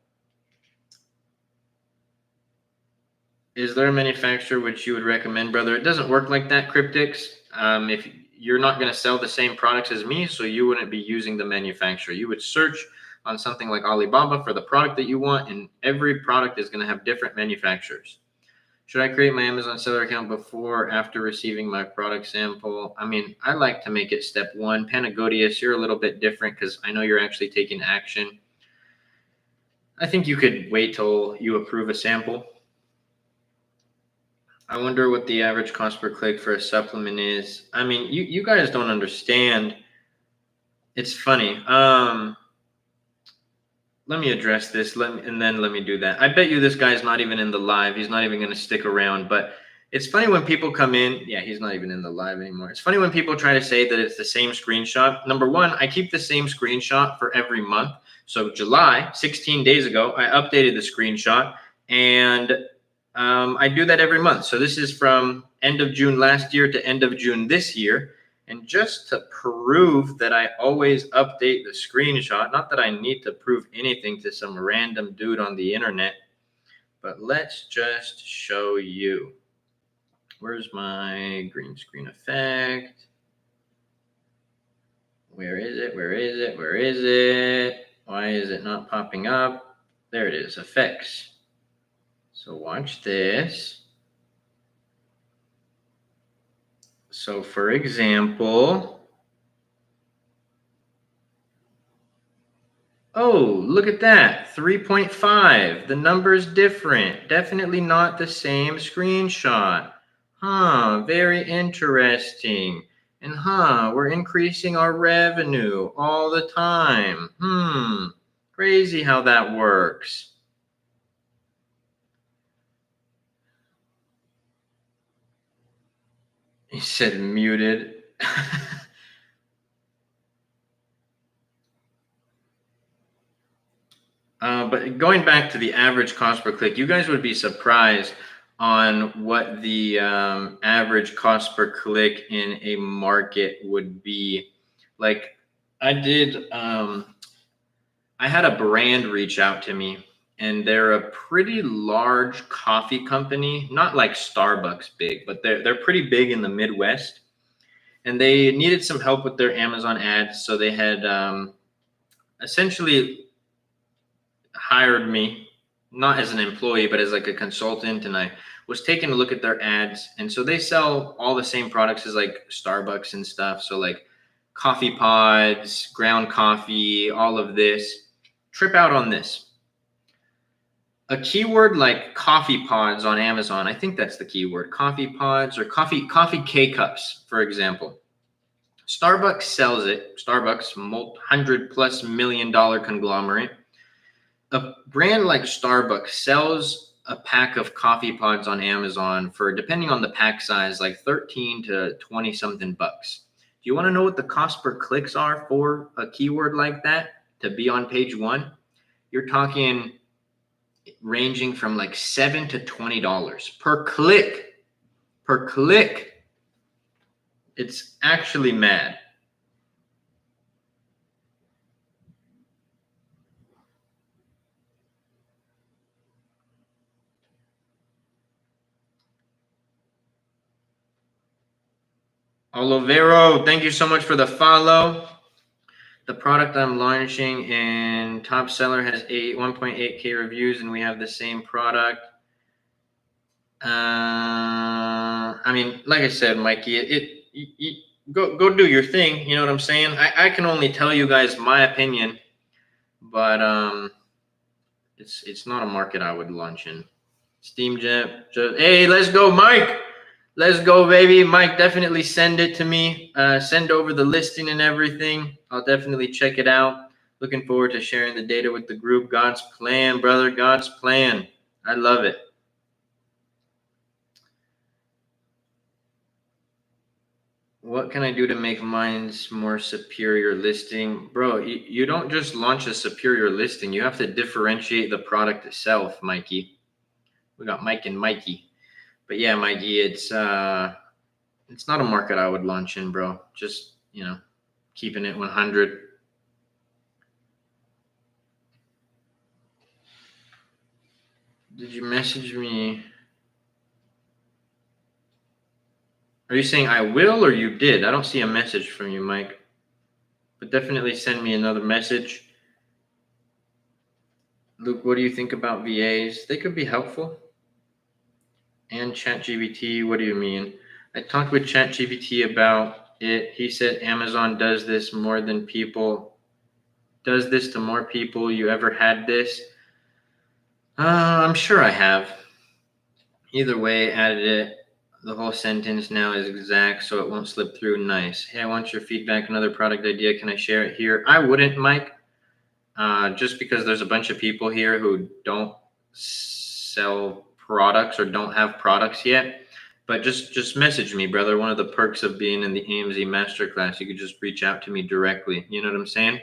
Is there a manufacturer which you would recommend, brother? It doesn't work like that, Cryptics. If you're not going to sell the same products as me, so you wouldn't be using the manufacturer. You would search on something like Alibaba for the product that you want, and every product is going to have different manufacturers. Should I create my Amazon seller account before or after receiving my product sample? I mean, I like to make it step 1. Panagodius, you're a little bit different because I know you're actually taking action. I think you could wait till you approve a sample. I wonder what the average cost per click for a supplement is. I mean, you guys don't understand. It's funny. Let me address this, and then let me do that. I bet you this guy's not even in the live. He's not even going to stick around. But it's funny when people come in. Yeah, he's not even in the live anymore. It's funny when people try to say that it's the same screenshot. Number one, I keep the same screenshot for every month. So July, 16 days ago, I updated the screenshot, and I do that every month. So this is from end of June last year to end of June this year. And just to prove that I always update the screenshot, not that I need to prove anything to some random dude on the internet, but let's just show you. Where's my green screen effect? Where is it? Where is it? Where is it? Why is it not popping up? There it is, effects. So watch this. So for example, Oh, look at that. 3.5. The number's different. Definitely not the same screenshot. Huh, very interesting. And we're increasing our revenue all the time. Crazy how that works. He said muted. But going back to the average cost per click, you guys would be surprised on what the average cost per click in a market would be. Like I did, I had a brand reach out to me, and they're a pretty large coffee company, not like Starbucks big, but they're pretty big in the Midwest, and they needed some help with their Amazon ads. So they had essentially hired me, not as an employee, but as like a consultant, and I was taking a look at their ads. And so they sell all the same products as like Starbucks and stuff. So like coffee pods, ground coffee, all of this. Trip out on this. A keyword like coffee pods on Amazon, I think that's the keyword, coffee pods or coffee K-cups, for example. Starbucks sells it. Starbucks, $100+ million conglomerate. A brand like Starbucks sells a pack of coffee pods on Amazon for, depending on the pack size, like 13 to 20 something bucks. Do you want to know what the cost per clicks are for a keyword like that to be on page one? You're talking ranging from like $7 to $20 per click. Per click. It's actually mad. Olivero, thank you so much for the follow. The product I'm launching in top seller has 1.8K reviews, and we have the same product. I mean, like I said, Mikey, go do your thing. You know what I'm saying? I can only tell you guys my opinion, but it's not a market I would launch in. Steam Jet, hey, let's go, Mike. Let's go, baby. Mike, definitely send it to me. Send over the listing and everything. I'll definitely check it out. Looking forward to sharing the data with the group. God's plan, brother. God's plan. I love it. What can I do to make mine's more superior listing? Bro, you don't just launch a superior listing. You have to differentiate the product itself, Mikey. We got Mike and Mikey. But yeah, Mikey, it's not a market I would launch in, bro. Just, keeping it 100. Did you message me? Are you saying I will or you did? I don't see a message from you, Mike. But definitely send me another message. Luke, what do you think about VAs? They could be helpful. And ChatGPT, what do you mean? I talked with ChatGPT about it. He said Amazon does this to more people. You ever had this? I'm sure I have. Either way, added it. The whole sentence now is exact, so it won't slip through. Nice. Hey, I want your feedback. Another product idea. Can I share it here? I wouldn't, Mike. Just because there's a bunch of people here who don't sell products or don't have products yet. But just message me, brother. One of the perks of being in the AMZ Masterclass, you could just reach out to me directly. You know what I'm saying?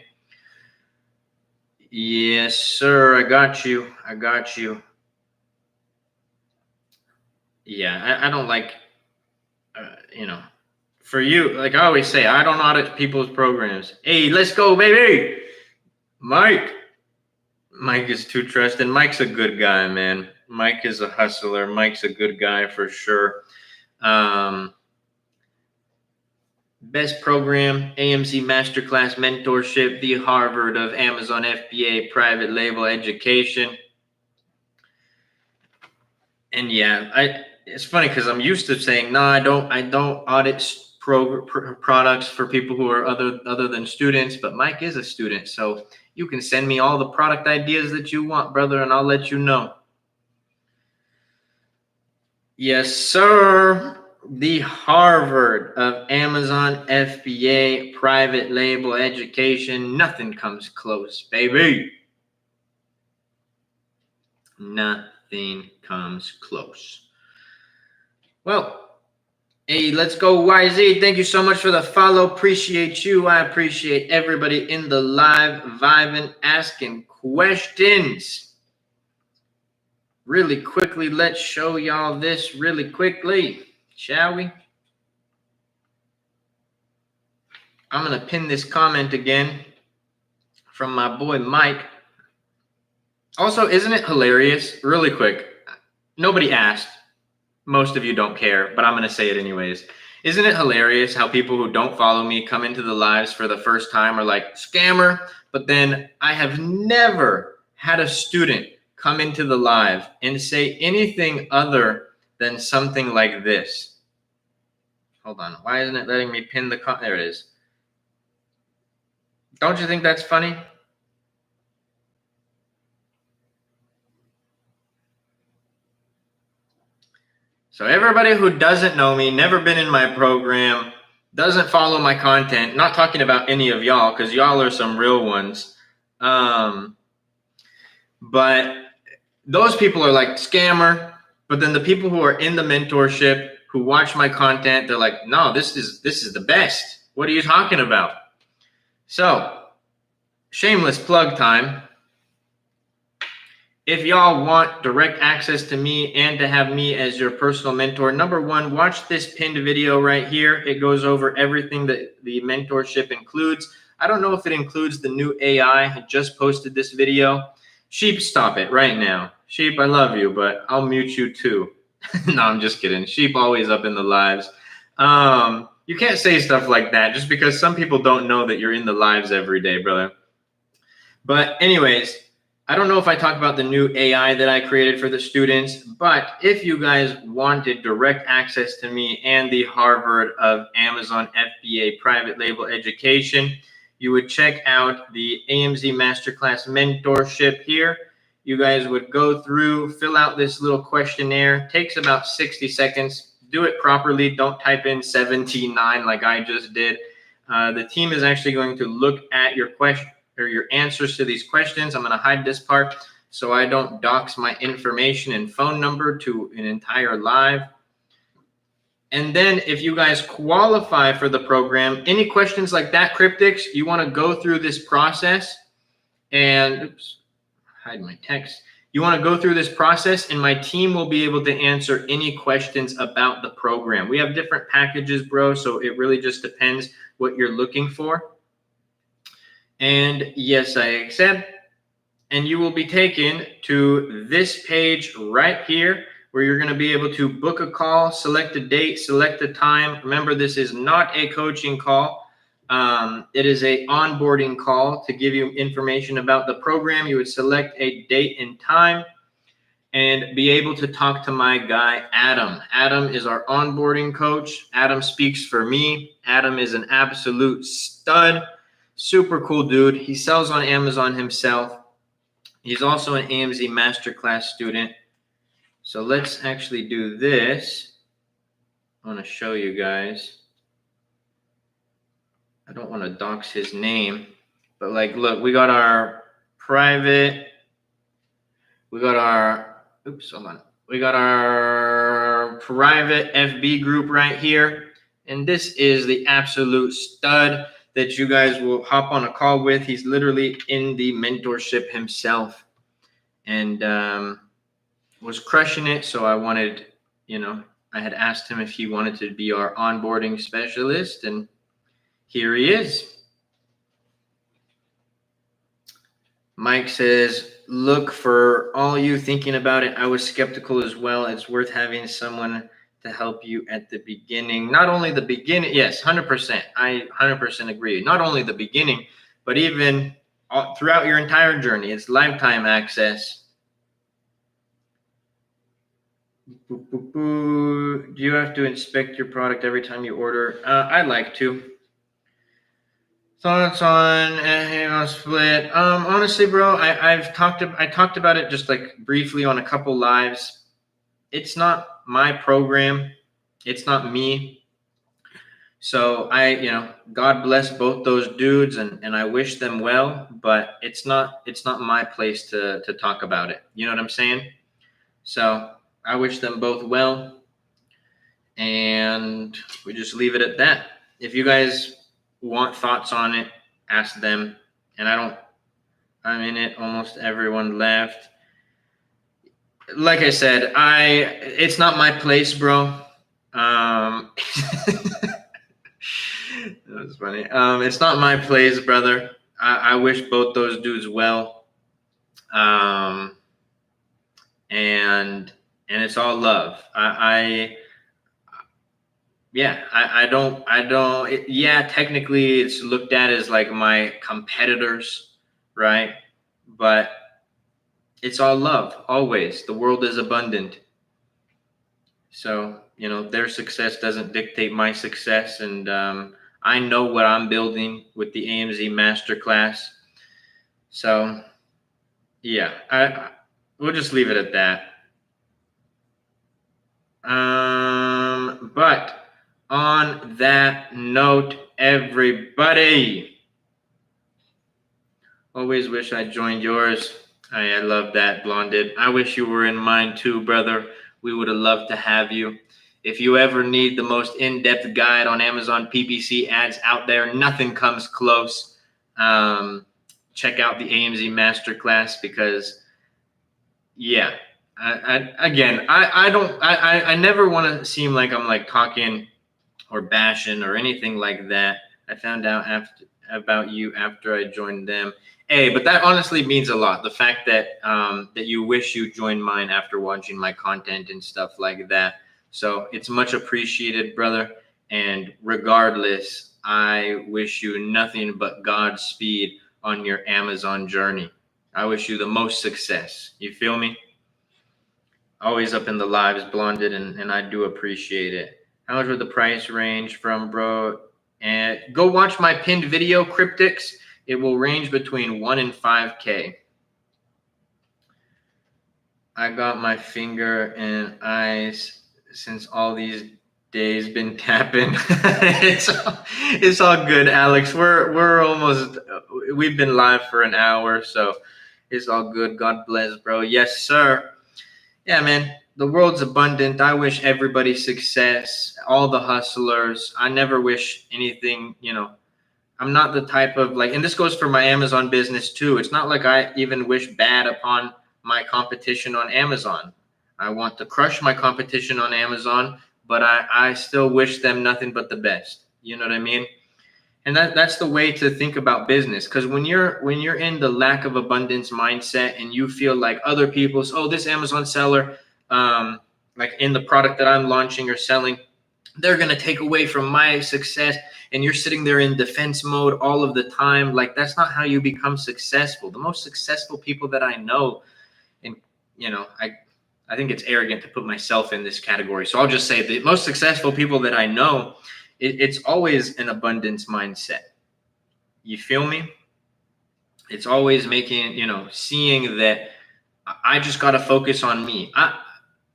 Yes, sir. I got you. Yeah, I don't like, for you, like I always say, I don't audit people's programs. Hey, let's go, baby. Mike is too trusted. Mike's a good guy, man. Mike is a hustler. Mike's a good guy for sure. Best program, AMZ Masterclass Mentorship, the Harvard of Amazon FBA private label education. And yeah, it's funny because I'm used to saying, no, I don't audit products for people who are other than students, but Mike is a student. So You can send me all the product ideas that you want, brother, and I'll let you know. Yes, sir. The Harvard of Amazon FBA private label education. Nothing comes close, baby. Nothing comes close. Well, hey, let's go YZ. Thank you so much for the follow. Appreciate you. I appreciate everybody in the live vibing, asking questions. Really quickly, let's show y'all this really quickly, shall we? I'm going to pin this comment again from my boy Mike. Also, isn't it hilarious? Really quick. Nobody asked. Most of you don't care, but I'm going to say it anyways. Isn't it hilarious how people who don't follow me come into the lives for the first time are like, scammer? But then I have never had a student come into the live and say anything other than something like this. Hold on. Why isn't it letting me pin the comment? There it is. Don't you think that's funny? So everybody who doesn't know me, never been in my program, doesn't follow my content, not talking about any of y'all because y'all are some real ones. But those people are like scammer. But then the people who are in the mentorship, who watch my content, they're like, no, this is the best. What are you talking about? So shameless plug time. If y'all want direct access to me and to have me as your personal mentor, number one, watch this pinned video right here. It goes over everything that the mentorship includes. I don't know if it includes the new AI. I just posted this video. Sheep, stop it right now. Sheep, I love you, but I'll mute you too. No, I'm just kidding. Sheep always up in the lives. You can't say stuff like that just because some people don't know that you're in the lives every day, brother. But anyways, I don't know if I talk about the new AI that I created for the students, but if you guys wanted direct access to me and the Harvard of Amazon FBA private label education, you would check out the AMZ Masterclass mentorship here. You guys would go through, fill out this little questionnaire. Takes about 60 seconds. Do it properly. Don't type in 79 like I just did. The team is actually going to look at your question or your answers to these questions. I'm going to hide this part so I don't dox my information and phone number to an entire live. And then if you guys qualify for the program, any questions like that, cryptics, you want to go through this process and, oops, hide my text. You want to go through this process and my team will be able to answer any questions about the program. We have different packages, bro, so it really just depends what you're looking for. And yes, I accept. And you will be taken to this page right here where you're going to be able to book a call, select a date, select a time. Remember, this is not a coaching call. It is a onboarding call to give you information about the program. You would select a date and time and be able to talk to my guy, Adam. Adam is our onboarding coach. Adam speaks for me. Adam is an absolute stud. Super cool dude. He sells on Amazon himself. He's also an AMZ Masterclass student. So let's actually do this. I want to show you guys. I don't want to dox his name, but like, look, we got our private, we got our, oops, hold on. We got our private FB group right here. And this is the absolute stud that you guys will hop on a call with. He's literally in the mentorship himself and was crushing it. So I wanted, I had asked him if he wanted to be our onboarding specialist, and here he is. Mike says, look, for all you thinking about it, I was skeptical as well. It's worth having someone to help you at the beginning. Not only the beginning, yes, 100%. I 100% agree. Not only the beginning, but even throughout your entire journey. It's lifetime access. Do you have to inspect your product every time you order? I like to. Thoughts on Halo split? Honestly, bro, I talked about it just like briefly on a couple lives. It's not my program. It's not me. So God bless both those dudes, and I wish them well, but it's not my place to talk about it. You know what I'm saying? So I wish them both well, and we just leave it at that. If you guys want thoughts on it, ask them. And I'm in it. Almost everyone left. Like I said, it's not my place, bro. That was funny. It's not my place, brother. I wish both those dudes well. And it's all love. Yeah, technically it's looked at as like my competitors, right? But it's all love, always. The world is abundant. So, their success doesn't dictate my success. And I know what I'm building with the AMZ Masterclass. So, yeah, we'll just leave it at that. But on that note, everybody, always wish I joined yours. I love that, Blonded. I wish you were in mine too, brother. We would have loved to have you. If you ever need the most in-depth guide on Amazon PPC ads out there, nothing comes close. Check out the AMZ Masterclass because, yeah, I never want to seem like I'm like talking or bashing or anything like that. I found out about you after I joined them. Hey, but that honestly means a lot. The fact that that you wish you joined mine after watching my content and stuff like that. So it's much appreciated, brother. And regardless, I wish you nothing but Godspeed on your Amazon journey. I wish you the most success. You feel me? Always up in the lives, Blonded, and I do appreciate it. How much would the price range from, bro? And go watch my pinned video, Cryptics. It will range between 1 and 5K. I got my finger and eyes since all these days been tapping. it's all good, Alex. We're almost, we've been live for an hour, so it's all good. God bless, bro. Yes, sir. Yeah, man. The world's abundant. I wish everybody success, all the hustlers. I never wish anything, I'm not the type of like, and this goes for my Amazon business too. It's not like I even wish bad upon my competition on Amazon. I want to crush my competition on Amazon, but I still wish them nothing but the best. You know what I mean? And that's the way to think about business. Because when you're in the lack of abundance mindset and you feel like other people's, this Amazon seller, like in the product that I'm launching or selling, they're going to take away from my success, and you're sitting there in defense mode all of the time. Like, that's not how you become successful. The most successful people that I know, and I think it's arrogant to put myself in this category, so I'll just say the most successful people that I know, it's always an abundance mindset. You feel me? It's always seeing that I just got to focus on me.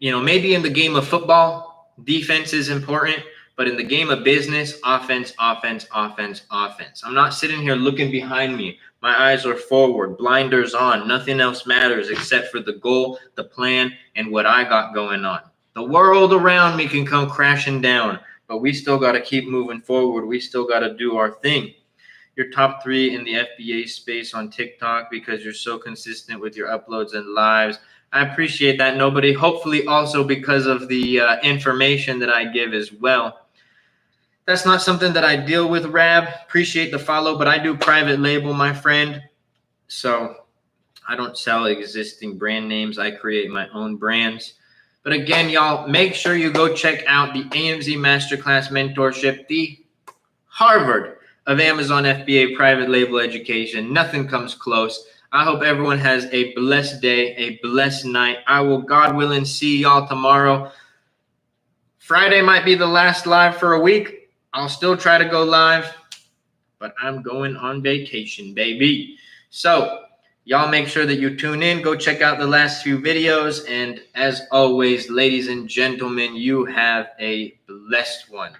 Maybe in the game of football, defense is important, but in the game of business, offense, offense, offense, offense. I'm not sitting here looking behind me. My eyes are forward, blinders on. Nothing else matters except for the goal, the plan, and what I got going on. The world around me can come crashing down, but we still got to keep moving forward. We still got to do our thing. You're top 3 in the FBA space on TikTok because you're so consistent with your uploads and lives. I appreciate that, nobody. Hopefully also because of the information that I give as well. That's not something that I deal with, Rab. Appreciate the follow, but I do private label, my friend. So I don't sell existing brand names. I create my own brands. But again, y'all, make sure you go check out the AMZ Masterclass Mentorship, the Harvard of Amazon FBA private label education. Nothing comes close. I hope everyone has a blessed day, a blessed night. I will, God willing, see y'all tomorrow. Friday might be the last live for a week. I'll still try to go live, but but I'm going on vacation, baby. So y'all make sure that you tune in. Go check out the last few videos. And as always, ladies and gentlemen, you have a blessed one.